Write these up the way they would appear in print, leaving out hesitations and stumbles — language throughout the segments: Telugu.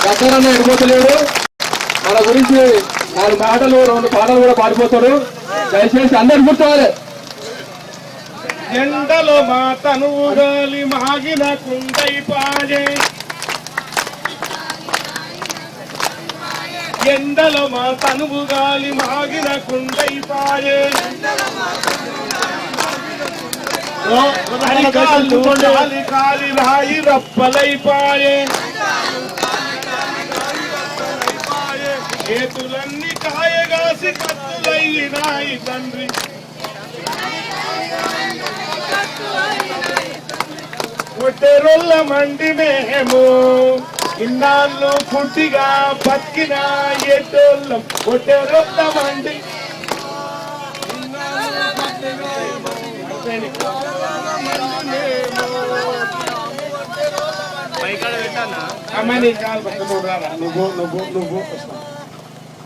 దగ్గరన్న ఎడిపోతలేడు. మన గురించి 4 మాటలు 2 పాటలు కూడా పాడిపోతాడు. దయచేసి అందరు కూర్చోవాలి. ఎండలో మా తనువు గాలి మాగిన కుండై పాయే, ఎండలో మా తనువు గాలి మాగిన కుండై పాయే, కాలి కాలి రాయి రప్పలై పాయే, చేతులన్నీ కాయగాసి కత్తులైనాయి తండ్రి, ఒట్టెరొల్ల మండి మేము ఇన్నాళ్ళు పుట్టిగా బతికిన ఎట్టోళ్ళం, ఒట్టెరొల్ల మండి అమ్మాయి నువ్వు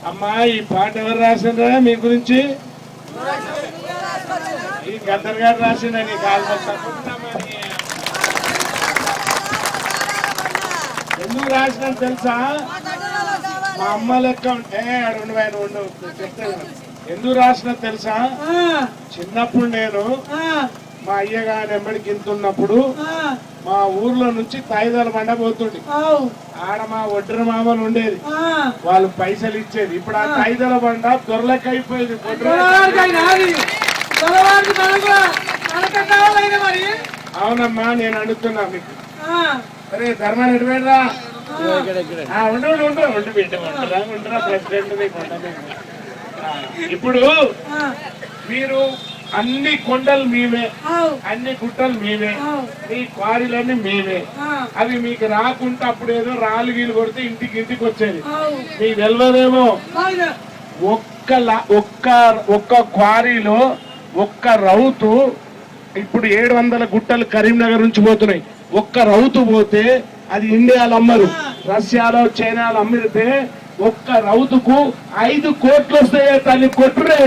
అమ్మా. ఈ పాట ఎవరు రాసిండ్రా మీ గురించి? ఈ గద్దర్ గారు రాసిండ. నీ కాలు ఎందుకు రాసిన తెలుసా? మా అమ్మ లెక్క ఉంటే ఉండు చెప్తే ఎందుకు రాసిన తెలుసా? చిన్నప్పుడు నేను మా అయ్యగారు ఎంబడికి ఇంతున్నప్పుడు మా ఊర్లో నుంచి తాయిదాల బండ పోతుండే. ఆడ మా ఒడ్డర మామలు ఉండేది, వాళ్ళు పైసలు ఇచ్చేది. ఇప్పుడు ఆ తాయిదాల బండ దొరలెక్క అయిపోయింది. అవునమ్మా, నేను అడుగుతున్నా మీకు. సరే ధర్మాన్ని ఎటువేరా ఉండరా ప్రెసిడెంట్. ఇప్పుడు మీరు అన్ని కొండలు మేమే, అన్ని గుట్టలు మేమే, మీ క్వారీలన్నీ మేమే. అవి మీకు రాకుంటే అప్పుడు ఏదో రాళ్ళు గీలు కొడితే ఇంటికి వచ్చేది. మీకు తెలియదేమో, ఒక్క క్వారీలో ఒక్క రౌతు ఇప్పుడు 700 గుట్టలు కరీంనగర్ నుంచి పోతున్నాయి. ఒక్క రౌతు పోతే అది ఇండియాలో అమ్మరు, రష్యాలో చైనాలో అమ్మితే ఒక్క రౌతుకు 5 కోట్లు వస్తాయే తల్లి. కొట్టురే.